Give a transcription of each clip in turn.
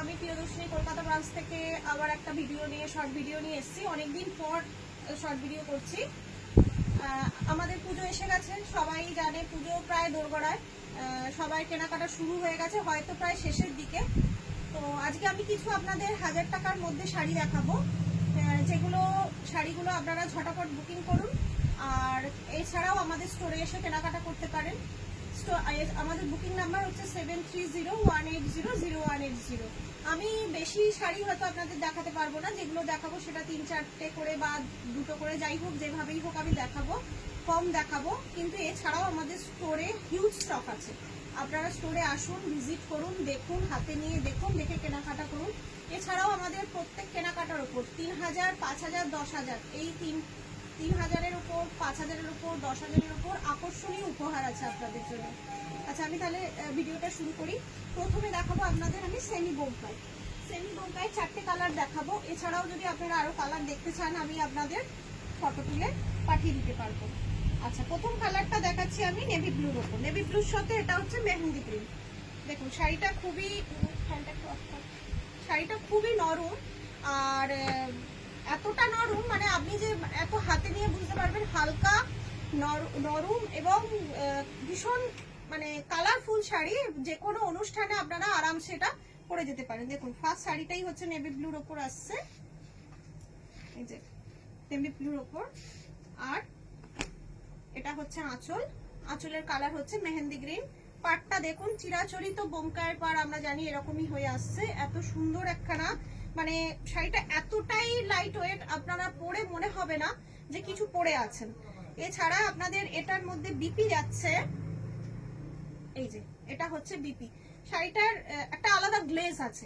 আমি প্রিয়দর্শিনী কলকাতা ব্রাঞ্চ থেকে আবার একটা ভিডিও নিয়ে শর্ট ভিডিও নিয়ে এসেছি। অনেকদিন পর শর্ট ভিডিও করছি। আমাদের পুজো এসে গেছে, সবাই জানে পুজো প্রায় দোরগোড়ায়, সবাই কেনাকাটা শুরু হয়ে গেছে, হয়তো প্রায় শেষের দিকে। তো আজকে আমি কিছু আপনাদের 1000 টাকার মধ্যে শাড়ি দেখাবো, যেগুলো শাড়িগুলো আপনারা ঝটাপট বুকিং করুন। আর এছাড়াও আমাদের স্টোরে এসে কেনাকাটা করতে পারেন। আমাদের বুকিং নাম্বার হচ্ছে 7301800180। আমি বেশি শাড়ি হয়তো আপনাদের দেখাতে পারবো না, যেগুলো দেখাবো সেটা 3-4টে করে বা 2টো করে, যাই হোক যেভাবেই হোক আমি দেখাবো, কম দেখাবো। কিন্তু এছাড়াও আমাদের স্টোরে হিউজ স্টক আছে। আপনারা স্টোরে আসুন, ভিজিট করুন, দেখুন, হাতে নিয়ে দেখুন, দেখে কেনাকাটা করুন। এছাড়াও আমাদের প্রত্যেক কেনাকাটার উপর 3000, 5000, 10000, এই 3000-এর উপর, 5000-এর উপর, 10000-এর উপর আকর্ষণীয় উপহার আছে আপনাদের জন্য। আচ্ছা, আমি তাহলে ভিডিওটা শুরু করি। প্রথমে দেখাবো আপনাদের আমি সেমি বোমকাই। 4টে কালার দেখাবো। এছাড়াও যদি আপনারা আরো কালার দেখতে চান আমি আপনাদের ফটো তুলে পাঠিয়ে দিতে পারবো। আচ্ছা, প্রথম কালারটা দেখাচ্ছি আমি নেভি ব্লুর উপর। নেভি ব্লুর সাথে এটা হচ্ছে মেহেন্দি গ্রিন। দেখুন শাড়িটা খুবই নরম, আর এতটা নরম মানে আপনি যে এত হাতে নিয়ে বুঝতে পারবেন, হালকা নরম এবং ভীষণ মানে কালারফুল শাড়ি। যে কোনো অনুষ্ঠানে আপনারা আরামসে এটা পরে যেতে পারেন। দেখুন ফার্স্ট শাড়িটাই হচ্ছে নেভি ব্লুর ওপর আসছে, এই যে নেভি ব্লুর ওপর। আর এটা হচ্ছে আঁচল, আঁচলের কালার হচ্ছে মেহেন্দি গ্রিন। পাটটা দেখুন, চিরাচরিত বোমকায়ের পাড় আমরা জানি এরকমই হয়ে আসছে। এত সুন্দর একখানা মানে শাড়িটা এতটাই লাইট ওয়েট, আপনারা পরে মনে হবে না যে কিছু পরে আছেন। এছাড়া আপনাদের এটার মধ্যে বিপি যাচ্ছে, এই যে এটা হচ্ছে বিপি। শাড়িটার একটা আলাদা গ্লেজ আছে।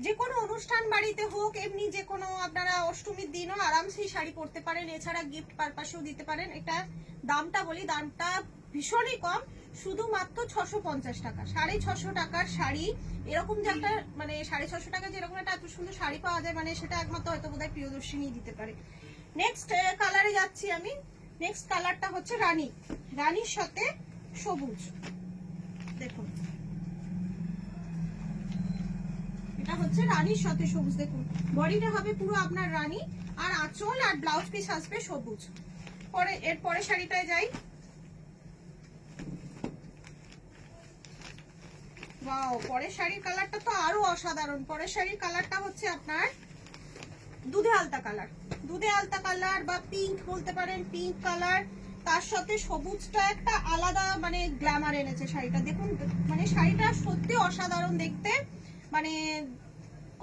যে কোনো অনুষ্ঠান বাড়িতে হোক, এমনি যে কোনো আপনারা অষ্টমীর দিনও আরামসে শাড়ি পরতে পারেন। এছাড়া গিফট পারপাসেও দিতে পারেন। এটা দামটা বলি, দামটা ভীষণই কম, শুধুমাত্র 650 টাকা। 650 টাকার শাড়ি, এরকম যে একটা মানে 650 টাকা যে এরকম একটা এত সুন্দর শাড়ি পাওয়া যায়, মানে সেটা একমাত্র হয়তো বোধহয় প্রিয়দর্শিনী দিতে পারে। নেক্সট কালারে যাচ্ছি আমি। নেক্সট কালারটা হচ্ছে রানী, রানীর সাথে সবুজ। দেখুন এটা হচ্ছে রানীর সাথে সবুজ। দেখুন বডিটা হবে পুরো আপনার রানী, আর আঁচল আর ব্লাউজ পিস আসবে সবুজ। এরপরে শাড়িটায় যাই। ওয়াও, পরের শাড়ির কালারটা তো আরো অসাধারণ। পরের শাড়ির কালারটা হচ্ছে আপনার দুধে আলতা কালার, দুধে আলতা কালার বা পিঙ্ক বলতে পারেন, পিঙ্ক কালার। তার সাথে সবুজটা একটা আলাদা মানে গ্ল্যামার এনেছে শাড়িটা। দেখুন মানে শাড়িটা সত্যি অসাধারণ দেখতে। মানে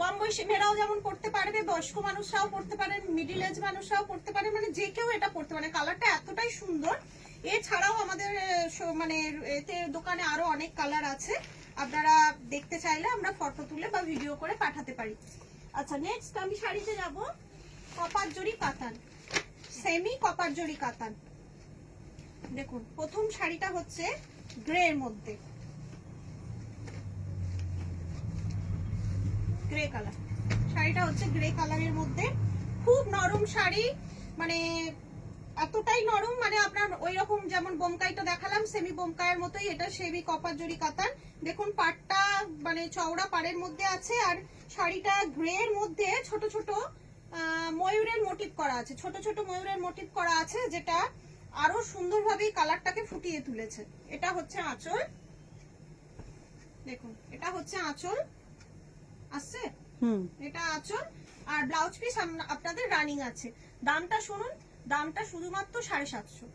কম বয়সী মেয়েরাও যেমন পড়তে পারবে, বয়স্ক মানুষরাও পড়তে পারেন, মিডিল এজ মানুষরাও পড়তে পারেন, মানে যে কেউ এটা পড়তে পারে। কালারটা এতটাই সুন্দর। এছাড়াও আমাদের মানে এতে দোকানে আরো অনেক কালার আছে, আপনারা দেখতে চাইলে আমরা ফটো তুলে বা ভিডিও করে পাঠাতে পারি। আচ্ছা, নেক্সট আমি শাড়িতে যাব কপার জরি কাতান, সেমি কপার জরি কাতান। দেখুন প্রথম শাড়িটা হচ্ছে গ্রে এর মধ্যে, গ্রে কালার। শাড়িটা হচ্ছে গ্রে কালারের মধ্যে, খুব নরম শাড়ি, মানে এতটাই নরম মানে আপনার ওই রকম যেমন বোমকাইটা দেখালাম সেমি বোমকাইয়ের মতোই এটা সেমি কপার জরি কাতান। দেখুন পাটটা মানে চওড়া পাড়ের মধ্যে আছে, আর শাড়িটা গ্রে এর মধ্যে ছোট ছোট ময়ূরের মোটিভ করা আছে, ছোট ছোট ময়ূরের মোটিভ করা আছে, যেটা আরো সুন্দরভাবে কালারটাকে ফুটিয়ে তুলেছে। এটা হচ্ছে আঁচল, দেখুন এটা হচ্ছে আঁচল আসছে, এটা আঁচল। আর ব্লাউজ পিস আপনাদের রানিং আছে। দামটা শুনুন, দামটা শুধুমাত্র 750,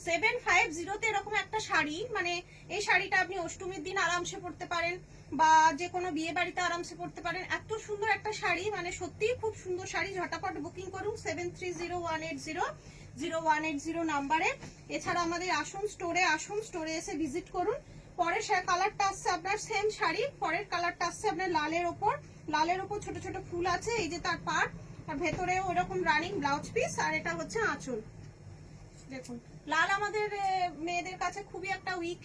750 এরকম একটা শাড়ি। মানে এই শাড়িটা আপনি অষ্টমীর দিন আরামসে পরতে পারেন, বা যে কোনো বিয়ে বাড়িতে আরামসে পরতে পারেন। এত সুন্দর একটা শাড়ি, মানে সত্যিই খুব সুন্দর শাড়ি। ঝটাপট বুকিং করুন 7301800180 নাম্বারে। এছাড়া আমাদের আসুন স্টোরে, আসুন স্টোরে এসে ভিজিট করুন। পরের কালারটা আসছে আপনার সেম শাড়ি, পরের কালারটা আসছে আপনার লালের ওপর। লালের ওপর ছোট ছোট ফুল আছে, এই যে তার পাড়, আর ভেতরেও ওরকম রানিং ব্লাউজ পিস, আর এটা হচ্ছে আঁচল। দেখুন লাল আমাদের মেয়েদের কাছে খুবই একটা উইক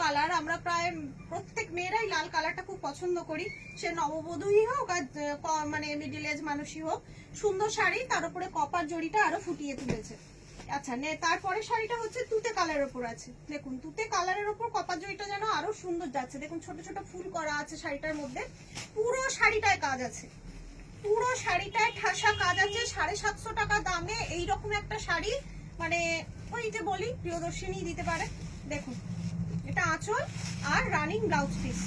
কালার। আমরা প্রায় প্রত্যেক মেয়েরাই লাল কালারটা খুব পছন্দ করি, সে নববধূই হোক আর মানে মিডিল এজ মানুষই হোক। সুন্দর শাড়ি, তার উপরে কপার জড়িটা আরো ফুটিয়ে তুলেছে। আচ্ছা তারপরে শাড়িটা হচ্ছে তুতে কালারের উপর আছে। দেখুন তুতে কালারের উপর কপার জরিটা যেন আরো সুন্দর যাচ্ছে। দেখুন ছোট ছোট ফুল করা আছে শাড়িটার মধ্যে। পুরো শাড়িটায় কাজ আছে, পুরো শাড়িটায় ঠাসা কাজ আছে। 750 টাকা দামে এইরকম একটা শাড়ি মানে ওই যে বলি প্রিয়দর্শিনী দিতে পারে। দেখুন এটা আঁচল আর রানিং ব্লাউজ পিস।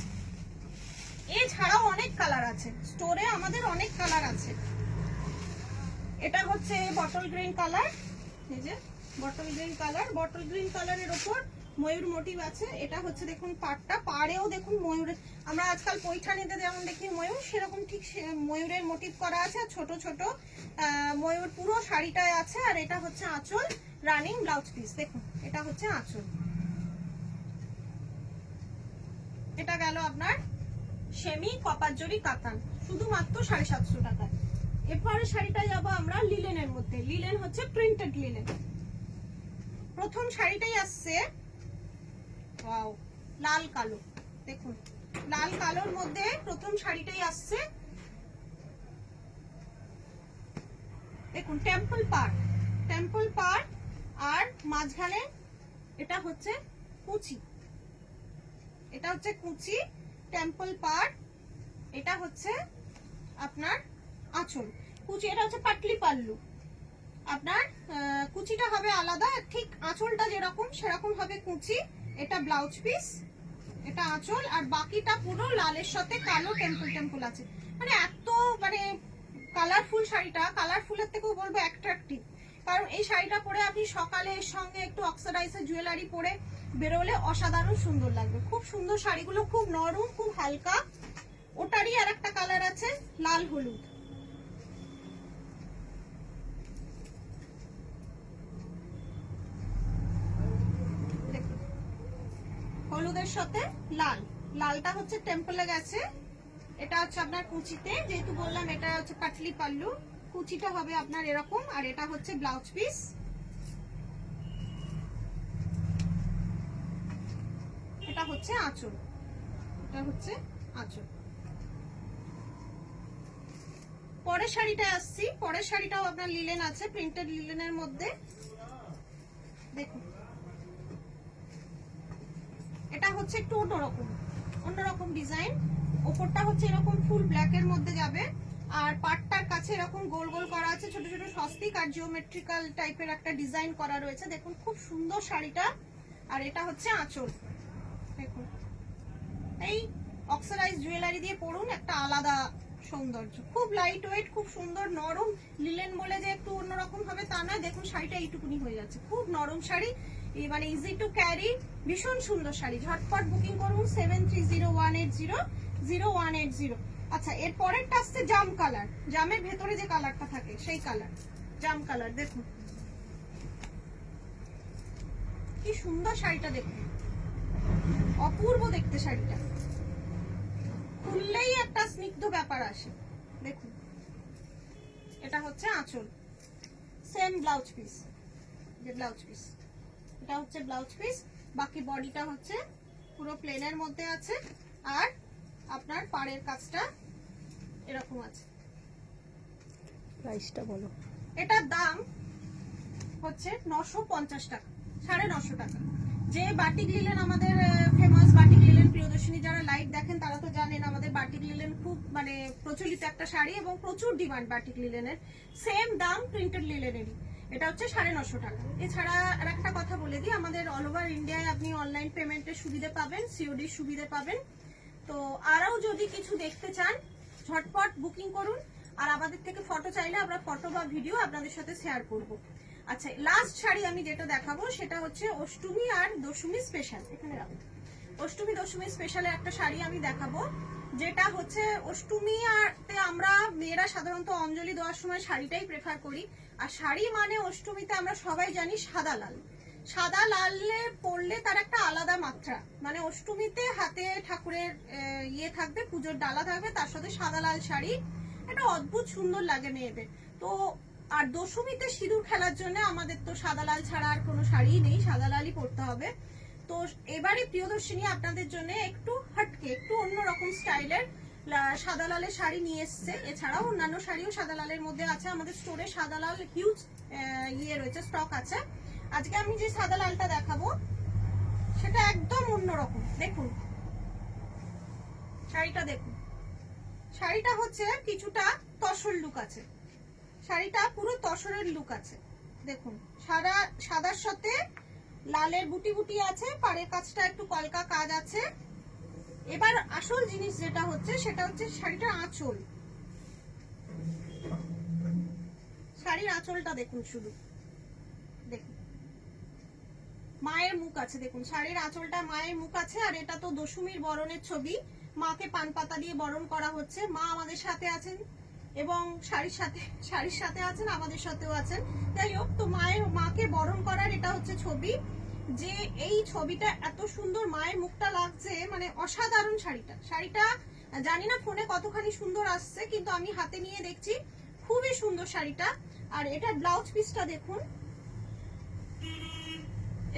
এছাড়াও অনেক কালার আছে স্টোরে, আমাদের অনেক কালার আছে। এটা হচ্ছে বটল গ্রিন কালার, এই যে bottle green colour. Bottle green কালারের উপর ময়ূর মোটিভ আছে। এটা হচ্ছে দেখুন পাড়টা, পাড়েও দেখুন ময়ূরের, আমরা আজকাল পৈঠানিতে যেমন দেখি ময়ূর, সেরকম ঠিক ময়ূরের মোটিভ করা আছে। ছোট ছোট ময়ূর পুরো শাড়িটায় আছে। আর এটা হচ্ছে আঁচল, রানিং ব্লাউজ পিস। দেখুন এটা হচ্ছে আঁচল। এটা গেল আপনার সেমি কপার জরি কাতান, শুধুমাত্র 750 টাকা। এরপরে শাড়িটা যাবো আমরা লিলেনের মধ্যে। লিলেন হচ্ছে প্রিন্টেড লিলেন। প্রথম শাড়িটাই আসছে ওয়াও লাল কালো। দেখুন লাল কালোর মধ্যে প্রথম শাড়িটাই আসছে। দেখুন টেম্পল পাড়, টেম্পল পাড় আর মাঝখানে এটা হচ্ছে কুচি, এটা হচ্ছে কুচি টেম্পল পাড়। এটা হচ্ছে আপনার আঁচল কুচি, এটা হচ্ছে পাটলি পাল্লু। আপনার কুচিটা হবে আলাদা, ঠিক আঁচলটা যেরকম সেরকম হবে কুচি। এটা ব্লাউজ পিস, এটা আঁচল। আর বাকিটা পুরো লালের সাথে কালো টেম্পল টেম্পল আছে। মানে এত মানে কালারফুল শাড়িটা, কালারফুলের থেকেও বলবো অ্যাট্রাকটিভ। কারণ এই শাড়িটা পরে আপনি সকালে এর সঙ্গে একটু অক্সিডাইজের জুয়েলারি পরে বেরোলে অসাধারণ সুন্দর লাগবে। খুব সুন্দর শাড়িগুলো, খুব নরম, খুব হালকা। ওটারই আর একটা কালার আছে লাল হলুদ। হলুদের সাথে লাল, লালটা হচ্ছে টেম্পলে গেছে। এটা হচ্ছে আপনার কুচিতে, যেহেতু বললাম এটা হচ্ছে পাটলি পাল্লু, কুচিটা হবে আপনার এরকম। আর এটা হচ্ছে ব্লাউজ পিস। এটা হচ্ছে আঁচল, এটা হচ্ছে আঁচল। পরের শাড়িটা আসছি। পরের শাড়িটাও আপনার লিলেন আছে, প্রিন্টেড লিলেনের মধ্যে। দেখুন এটা হচ্ছে একটু অন্যরকম, অন্যরকম ডিজাইন। ওপরটা হচ্ছে এরকম ফুল ব্ল্যাকের মধ্যে যাবে। আর পাটটার কাছে এরকম গোল গোল করা আছে, ছোট ছোট স্বস্তিক আর জিওমেট্রিক্যাল টাইপের একটা ডিজাইন করা রয়েছে। দেখুন খুব সুন্দর শাড়িটা। আর এটা হচ্ছে আঁচল। দেখুন এই অক্সিডাইজ জুয়েলারি দিয়ে পরুন, একটা আলাদা সৌন্দর্য। খুব লাইট ওয়েট, খুব সুন্দর নরম। লিলেন বলে যে একটু অন্যরকম হবে তা নয়। দেখুন শাড়িটা এইটুকুনি হয়ে যাচ্ছে, খুব নরম শাড়ি, মানে ইজি টু ক্যারি, ভীষণ সুন্দর শাড়ি। ঝটপট বুকিং করুন 7301800180। আচ্ছা এর পরেরটা আসছে জাম কালার, জামের ভেতরে যে কালারটা থাকে সেই কালার, জাম কালার। দেখুন কি সুন্দর শাড়িটা, দেখুন অপূর্ব দেখতে শাড়িটা। খুললেই একটা স্নিগ্ধ ব্যাপার আসে। দেখুন এটা হচ্ছে আঁচল, সেম ব্লাউজ পিস, যে ব্লাউজ পিস, এটা হচ্ছে ব্লাউজ পিস। বাকি বডিটা হচ্ছে পুরো প্লেনের মধ্যে আছে। আর আপনার পাড়ের কাজটা এরকম আছে। প্রাইসটা বলো। এটার দাম হচ্ছে 950 টাকা, 950 টাকা। যে বাটিক লিলেন আমাদের ফেমাস, বাটিক লিলেন প্রিয়দর্শিনী যারা লাইভ দেখেন তারা তো জানেন আমাদের বাটিক লিলেন খুব মানে প্রচলিত একটা শাড়ি এবং প্রচুর ডিমান্ড বাটিক লিলেনের। সেম দাম প্রিন্টেড লিলেনেরই। এটা হচ্ছে 950 টাকা। এছাড়া আর একটা কথা বলে দিই, আমাদের অল ওভার ইন্ডিয়ায় আপনি অনলাইন পেমেন্টের সুবিধা পাবেন, সিওডির সুবিধা পাবেন। তো আরও যদি কিছু দেখতে চান ঝটপট বুকিং করুন। আর আমাদের থেকে ফটো চাইলে আমরা ফটো বা ভিডিও আপনাদের সাথে শেয়ার করব। আচ্ছা লাস্ট শাড়ি আমি যেটা দেখাবো সেটা হচ্ছে অষ্টমী আর দশমী স্পেশাল। এখানে রাখো, অষ্টমী দশমী স্পেশালে একটা শাড়ি আমি দেখাবো, যেটা হচ্ছে অষ্টমী আরতে আমরা মেয়েরা সাধারণত অঞ্জলি দেওয়ার সময় শাড়িটাই প্রেফার করি। আর শাড়ি মানে অষ্টমীতে আমরা সবাই জানি সাদা লাল, সাদা লালে পরলে তার একটা আলাদা মাত্রা। মানে অষ্টমীতে হাতে ঠাকুরের ইয়ে থাকবে, পুজোর ডালা থাকবে, তার সাথে সাদা লাল শাড়ি, এটা অদ্ভুত সুন্দর লাগে মেয়েদের। তো আর দশমীতে সিঁদুর খেলার জন্য আমাদের তো সাদা লাল ছাড়া আর কোনো শাড়ি নেই, সাদা লালই পরতে হবে। তো এবারে প্রিয়দর্শিনী আপনাদের জন্য একটু হটকে, একটু অন্যরকম স্টাইলের সাদা লালের শাড়ি নিয়ে এসছে। এছাড়াও অন্যান্য শাড়িও সাদা লালের মধ্যে আছে। আমাদের স্টোরে সাদা লাল হিউজ রয়েছে, স্টক আছে। আজকে আমি যে সাদা লালটা দেখাবো সেটা একদম অন্যরকম। দেখুন শাড়িটা, দেখুন শাড়িটা হচ্ছে কিছুটা তসর লুক আছে, শাড়িটা পুরো তসরের লুক আছে। দেখুন সাদার সাথে লালের বুটি বুটি আছে, পাড়ের কাজটা একটু কলকা কাজ আছে। এবার আসল জিনিস যেটা হচ্ছে সেটা হচ্ছে শাড়িটার আঁচল। শাড়ির আঁচলটা দেখুন, শুধু দেখুন মায়ের মুখ আছে। দেখুন শাড়ির আঁচলটা মায়ের মুখ আছে। আর এটা তো দশমীর বরণের ছবি, মাকে পান পাতা দিয়ে বরণ করা হচ্ছে। মা আমাদের সাথে আছেন এবং শাড়ির সাথে আছেন, আমাদের সাথেও আছেন। যাই হোক, তো মাকে বরণ করার এটা হচ্ছে ছবি। যে এই ছবিটা এত সুন্দর মায়ের মুখটা লাগছে, মানে অসাধারণ। শাড়িটা জানি না ফোনে কতখানি সুন্দর আসছে, কিন্তু আমি হাতে নিয়ে দেখছি খুবই সুন্দর শাড়িটা। আর এটা ব্লাউজ পিসটা দেখুন,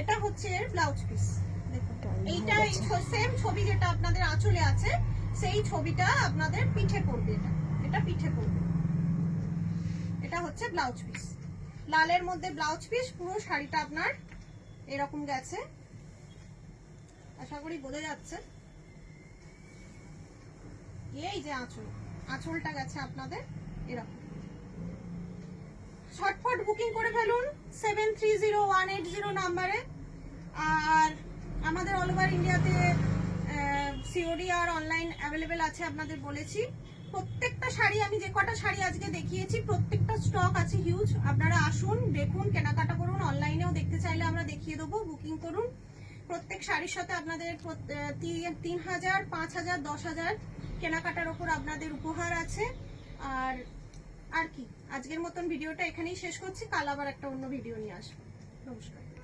এটা হচ্ছে এর ব্লাউজ পিস। দেখুন এইটা সেম ছবি যেটা আপনাদের আঁচলে আছে, সেই ছবিটা আপনাদের পিঠে পড়বে। এটা পিঠে পড়বে। এটা হচ্ছে ব্লাউজ পিস, লালের মধ্যে ব্লাউজ পিস। পুরো শাড়িটা আপনার এরকম গেছে, আশা করি বোঝা যাচ্ছে। এই যে আঁচলটা গেছে আপনাদের এরকম। ঝটপট বুকিং করে ফেলুন 730180 নাম্বারে। আর আমাদের অল ওভার ইন্ডিয়াতে সিওডি আর অনলাইন অ্যাভেলেবেল আছে, আপনাদের বলেছি। প্রত্যেকটা শাড়ি, আমি যে কটা শাড়ি আজকে দেখিয়েছি প্রত্যেকটা স্টক আছে হিউজ। আপনারা আসুন, দেখুন, কেনাকাটা করুন। অনলাইনেও দেখতে চাইলে আমরা দেখিয়ে দেবো, বুকিং করুন। প্রত্যেক শাড়ির সাথে আপনাদের 3000, 5000, 10000 কেনাকাটার ওপর আপনাদের উপহার আছে। আর কি, আজকের মতন ভিডিওটা এখানেই শেষ করছি। কাল আবার একটা অন্য ভিডিও নিয়ে আসবো। নমস্কার।